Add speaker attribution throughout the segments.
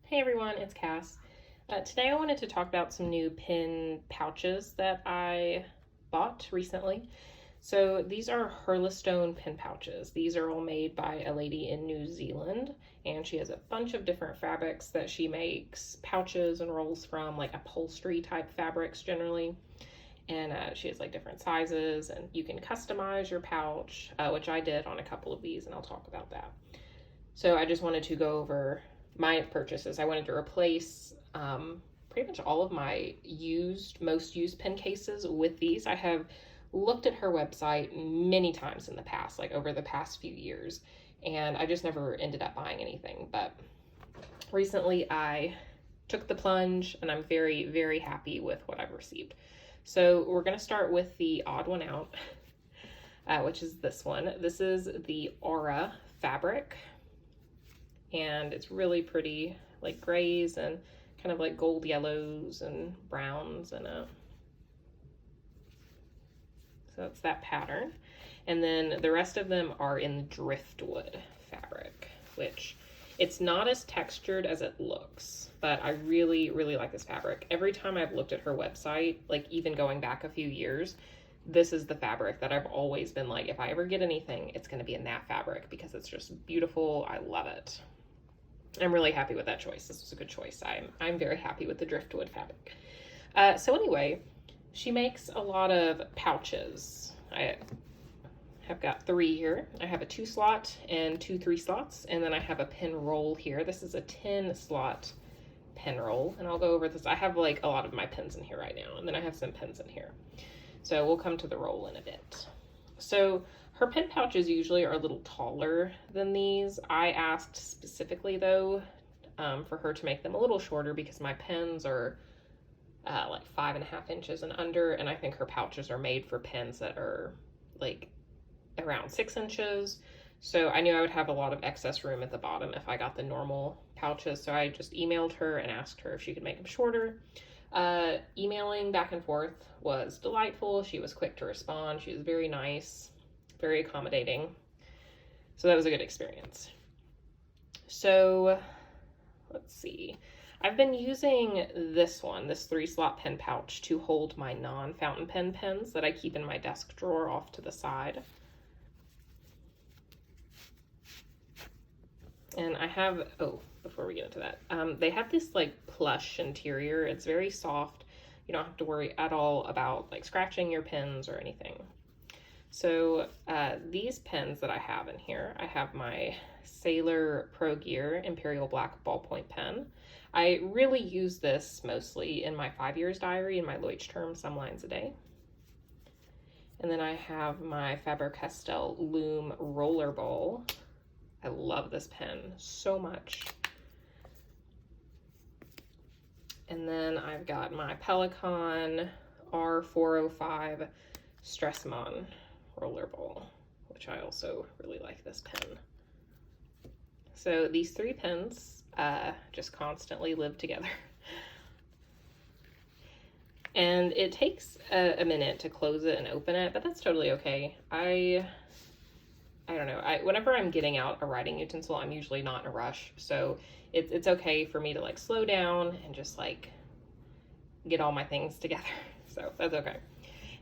Speaker 1: Hey everyone, it's Cass. Today I wanted to talk about some new pin pouches that I bought recently. So these are Hurlestone pin pouches. These are all made by a lady in New Zealand, and she has a bunch of different fabrics that she makes pouches and rolls from, like upholstery type fabrics generally. And she has like different sizes, and you can customize your pouch, which I did on a couple of these, and I'll talk about that. So I just wanted to go over my purchases. I wanted to replace pretty much all of my most used pen cases with these. I have looked at her website many times in the past, like over the past few years, and I just never ended up buying anything. But recently I took the plunge, and I'm very, very happy with what I've received. So we're going to start with the odd one out, which is this one. This is the Aura fabric, and it's really pretty, like grays and kind of like gold yellows and browns in it. So that's that pattern. And then the rest of them are in driftwood fabric, which it's not as textured as it looks, but I really, really like this fabric. Every time I've looked at her website, like even going back a few years, this is the fabric that I've always been like, if I ever get anything, it's going to be in that fabric because it's just beautiful. I love it. I'm really happy with that choice. This was a good choice. I'm very happy with the driftwood fabric. So anyway, she makes a lot of pouches. I have got 3 here. I have a 2 slot and 2 3 slots, and then I have a pin roll here. This is a 10 slot pin roll, and I'll go over this. I have like a lot of my pins in here right now, and then I have some pins in here. So we'll come to the roll in a bit. So her pin pouches usually are a little taller than these. I asked specifically though for her to make them a little shorter because my pins are like 5.5 inches and under, and I think her pouches are made for pins that are like around 6 inches. So I knew I would have a lot of excess room at the bottom if I got the normal pouches. So I just emailed her and asked her if she could make them shorter. Emailing back and forth was delightful. She was quick to respond. She was very nice, very accommodating. So that was a good experience. So let's see. I've been using this 3-slot pen pouch, to hold my non-fountain pen pens that I keep in my desk drawer off to the side. And I have, before we get into that, they have this like plush interior. It's very soft. You don't have to worry at all about like scratching your pens or anything. So these pens that I have in here, I have my Sailor Pro Gear Imperial Black ballpoint pen. I really use this mostly in my 5 years diary and my Leuchtturm some lines a day. And then I have my Faber-Castell Loom Rollerball. I love this pen so much. And then I've got my Pelikan R405 Stressmon Rollerball, which I also really like this pen. So these 3 pens just constantly live together. And it takes a minute to close it and open it, but that's totally okay. I don't know. Whenever I'm getting out a writing utensil, I'm usually not in a rush. So it's okay for me to like slow down and just like get all my things together. So that's okay.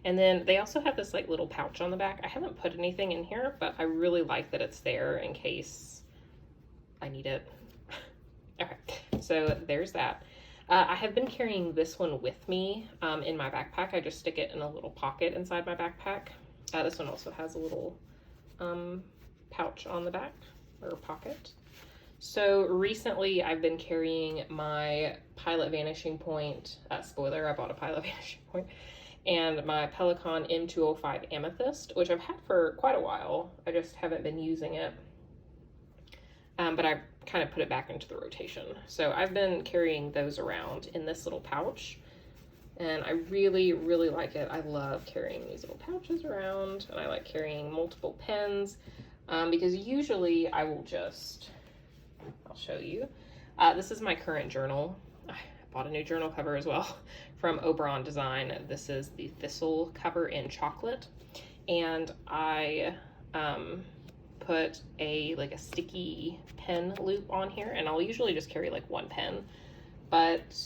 Speaker 1: And then they also have this like little pouch on the back. I haven't put anything in here, but I really like that it's there in case I need it. Okay, so there's that. I have been carrying this one with me in my backpack. I just stick it in a little pocket inside my backpack. This one also has a little pouch on the back, or pocket. So recently I've been carrying my Pilot Vanishing Point, spoiler, I bought a Pilot Vanishing Point, and my Pelikan M205 Amethyst, which I've had for quite a while. I just haven't been using it. But I kind of put it back into the rotation. So I've been carrying those around in this little pouch, and I really, really like it. I love carrying these little pouches around, and I like carrying multiple pens, because usually I will just, I'll show you. This is my current journal. I bought a new journal cover as well from Oberon Design. This is the Thistle cover in chocolate, and I put like a sticky pen loop on here, and I'll usually just carry like one pen, but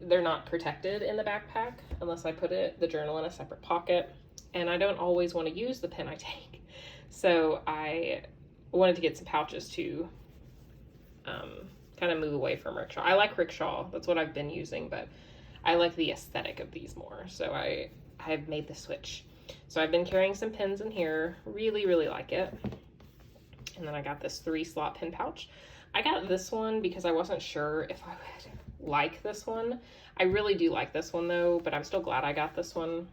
Speaker 1: they're not protected in the backpack unless I put the journal in a separate pocket, and I don't always want to use the pen I take. So I wanted to get some pouches to kind of move away from rickshaw. I like rickshaw, that's what I've been using, but I like the aesthetic of these more, so I've made the switch. So I've been carrying some pens in here, really, really like it. And then I got this 3-slot pen pouch. I got this one because I wasn't sure if I would like this one. I really do like this one though, but I'm still glad I got this one,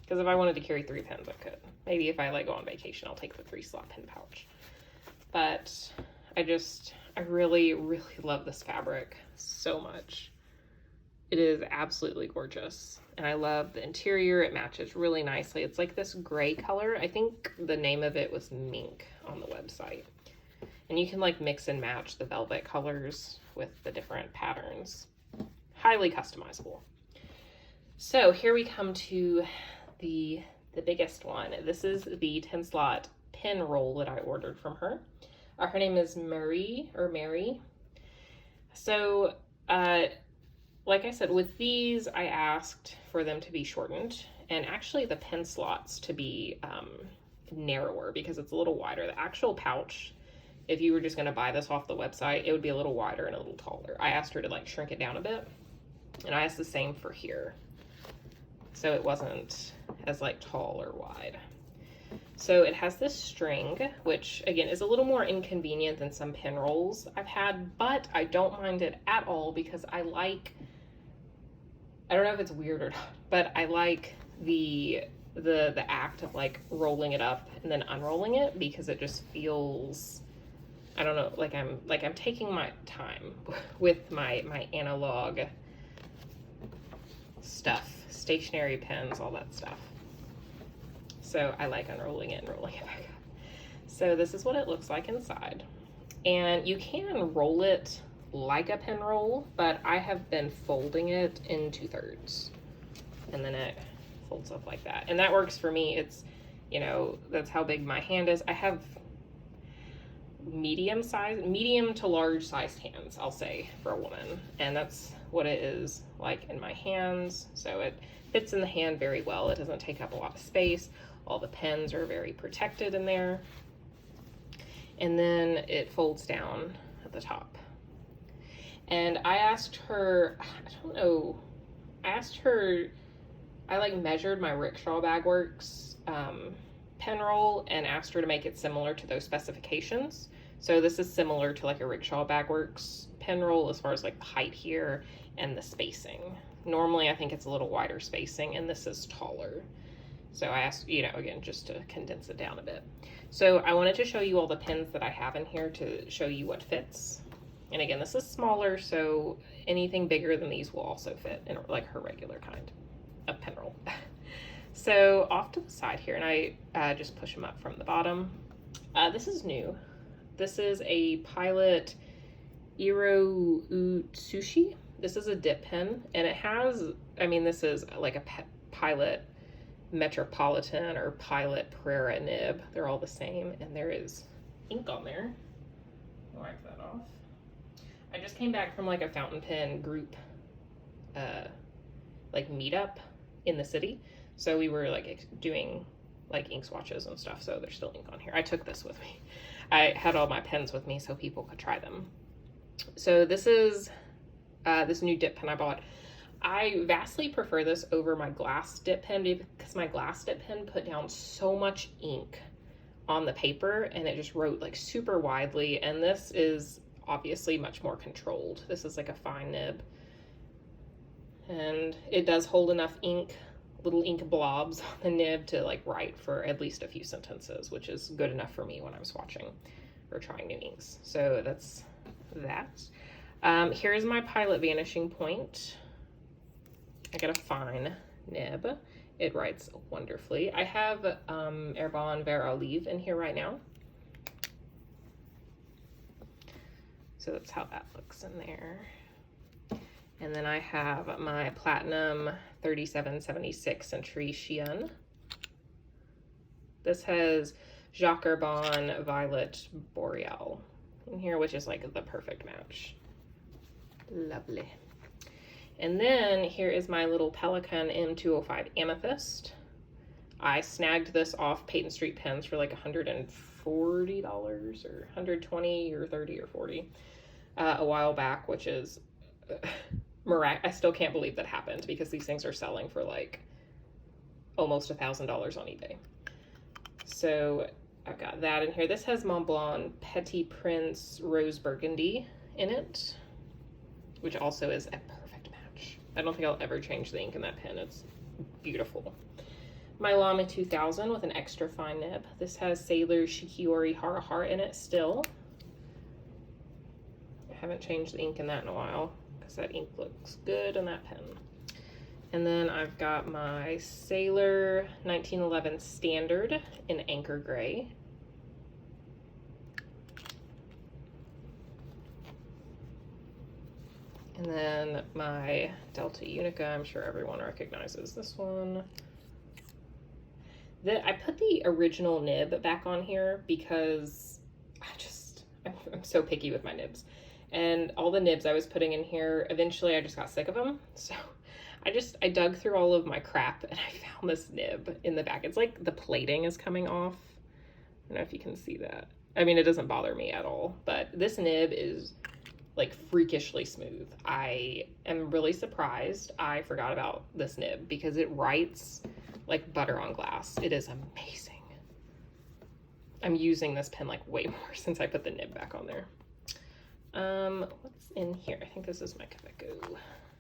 Speaker 1: because if I wanted to carry 3 pens, I could. Maybe if I like go on vacation, I'll take the 3-slot pen pouch. But I really, really love this fabric so much. It is absolutely gorgeous. And I love the interior. It matches really nicely. It's like this gray color. I think the name of it was Mink on the website. And you can like mix and match the velvet colors with the different patterns. Highly customizable. So here we come to the biggest one. This is the 10-slot pin roll that I ordered from her. Her name is Mary. So, like I said, with these, I asked for them to be shortened, and actually the pen slots to be narrower because it's a little wider. The actual pouch, if you were just going to buy this off the website, it would be a little wider and a little taller. I asked her to like shrink it down a bit, and I asked the same for here, so it wasn't as like tall or wide. So it has this string, which again is a little more inconvenient than some pin rolls I've had, but I don't mind it at all because I don't know if it's weird or not, but I like the act of like rolling it up and then unrolling it, because it just feels, I don't know, like I'm taking my time with my analog stuff, stationary pens, all that stuff. So I like unrolling it and rolling it back up. So this is what it looks like inside. And you can roll it like a pen roll, but I have been folding it in 2/3. And then it folds up like that. And that works for me. It's, you know, that's how big my hand is. I have medium to large sized hands, I'll say, for a woman. And that's what it is like in my hands. So it fits in the hand very well. It doesn't take up a lot of space. All the pens are very protected in there. And then it folds down at the top. And I asked her, I like measured my Rickshaw Bagworks pen roll and asked her to make it similar to those specifications. So this is similar to like a Rickshaw Bagworks pen roll as far as like the height here and the spacing. Normally I think it's a little wider spacing, and this is taller. So I asked, you know, again, just to condense it down a bit. So I wanted to show you all the pens that I have in here to show you what fits. And again, this is smaller, so anything bigger than these will also fit in like her regular kind of pen roll. So off to the side here, and I just push them up from the bottom. This is new. This is a Pilot Iro Utsushi. This is a dip pen, and it has, I mean, this is like a Pilot Metropolitan or Pilot Prera nib. They're all the same, and there is ink on there. Wipe that off. I just came back from like a fountain pen group like meetup in the city, so we were like doing like ink swatches and stuff, so there's still ink on here. I took this with me. I had all my pens with me so people could try them. So this is this new dip pen I bought. I vastly prefer this over my glass dip pen because my glass dip pen put down so much ink on the paper and it just wrote like super widely, and this is obviously much more controlled. This is like a fine nib, and it does hold enough ink, little ink blobs on the nib to like write for at least a few sentences, which is good enough for me when I'm swatching or trying new inks. So that's that. Here's my Pilot Vanishing Point. I got a fine nib. It writes wonderfully. I have Herbin Vert Olive in here right now. So that's how that looks in there. And then I have my Platinum 3776 Century Chien. This has Jacquardbon Violet Boreal in here, which is like the perfect match. Lovely. And then here is my little Pelican M205 Amethyst. I snagged this off Peyton Street Pens for like $140 or $120 or $30 or $40 a while back, which is I still can't believe that happened, because these things are selling for like almost $1,000 on eBay. So I've got that in here. This has Montblanc Petit Prince Rose Burgundy in it, which also is a perfect match. I don't think I'll ever change the ink in that pen. It's beautiful. My Lamy 2000 with an extra fine nib. This has Sailor Shikiori Harahara in it still. I haven't changed the ink in that in a while, because that ink looks good in that pen. And then I've got my Sailor 1911 Standard in Anchor Gray. And then my Delta Unica, I'm sure everyone recognizes this one. I put the original nib back on here because I'm so picky with my nibs. And all the nibs I was putting in here, eventually I just got sick of them. So I dug through all of my crap and I found this nib in the back. It's like the plating is coming off. I don't know if you can see that. I mean, it doesn't bother me at all, but this nib is like freakishly smooth. I am really surprised I forgot about this nib, because it writes like butter on glass. It is amazing. I'm using this pen like way more since I put the nib back on there. What's in here? I think this is my Kaweco.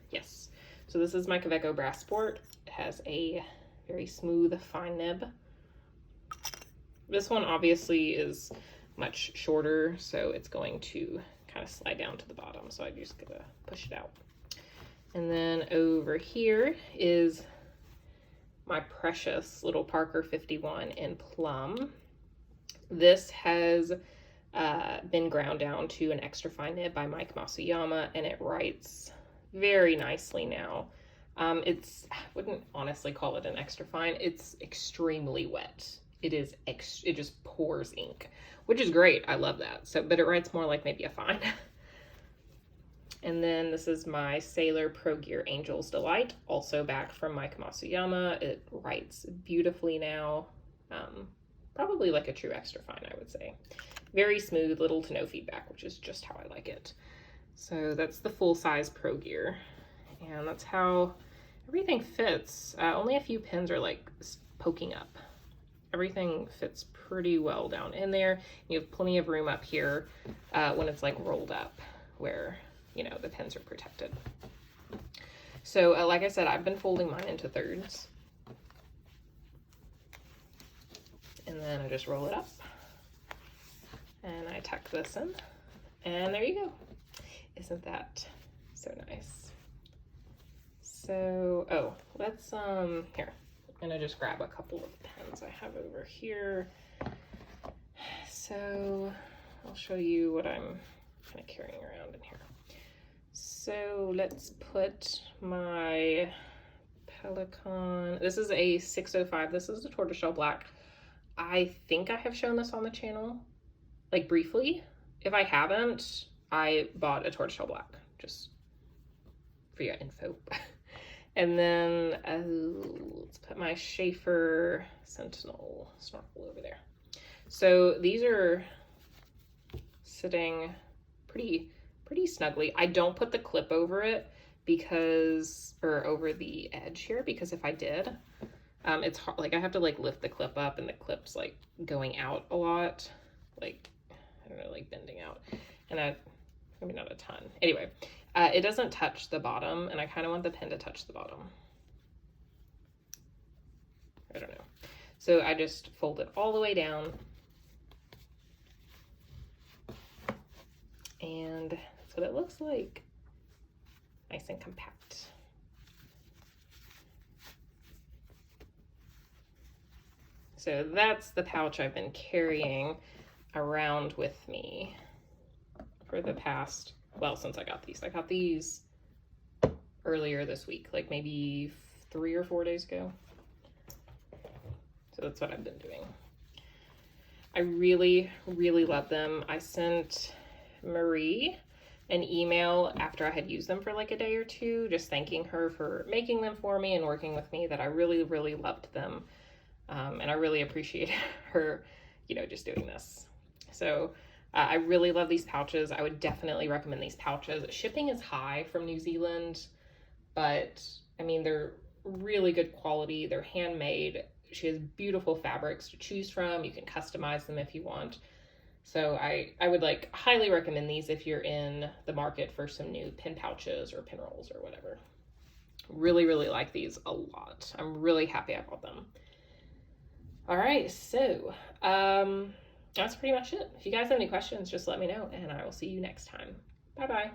Speaker 1: Yes. So this is my Kaweco Brass Sport. It has a very smooth, fine nib. This one obviously is much shorter, so it's going to kind of slide down to the bottom. So I'm just gonna push it out. And then over here is my precious little Parker 51 in Plum. This has been ground down to an extra fine nib by Mike Masuyama, and it writes very nicely now. I wouldn't honestly call it an extra fine. It's extremely wet. It just pours ink, which is great. I love that. So, but it writes more like maybe a fine. And then this is my Sailor Pro Gear Angel's Delight, also back from Mike Masuyama. It writes beautifully now. Probably like a true extra fine, I would say. Very smooth, little to no feedback, which is just how I like it. So that's the full-size Pro Gear, and that's how everything fits. Only a few pins are like poking up. Everything fits pretty well down in there. You have plenty of room up here when it's like rolled up, where, you know, the pins are protected. So like I said, I've been folding mine into thirds. And then I just roll it up. And I tuck this in. And there you go. Isn't that so nice? So, oh, let's, here. I'm gonna just grab a couple of pens I have over here. So, I'll show you what I'm kind of carrying around in here. So, let's put my Pelican. This is a 605. This is a tortoiseshell black. I think I have shown this on the channel, like briefly. If I haven't, I bought a tortoiseshell black, just for your info. And then let's put my Schaefer Sentinel snorkel over there. So these are sitting pretty snugly. I don't put the clip over it or over the edge here, because if I did, it's hard. Like I have to like lift the clip up, and the clip's like going out a lot, like I don't know, like bending out, and maybe not a ton. Anyway, it doesn't touch the bottom, and I kind of want the pen to touch the bottom. I don't know. So I just fold it all the way down, and that's what it looks like. Nice and compact. So that's the pouch I've been carrying around with me for the past, well, since I got these. I got these earlier this week, like maybe 3 or 4 days ago. So that's what I've been doing. I really, really love them. I sent Marie an email after I had used them for like a day or two, just thanking her for making them for me and working with me, that I really, really loved them. And I really appreciate her, just doing this. So I really love these pouches. I would definitely recommend these pouches. Shipping is high from New Zealand, but I mean, they're really good quality. They're handmade. She has beautiful fabrics to choose from. You can customize them if you want. So I would like highly recommend these if you're in the market for some new pin pouches or pin rolls or whatever. Really, really like these a lot. I'm really happy I bought them. All right, so that's pretty much it. If you guys have any questions, just let me know, and I will see you next time. Bye-bye.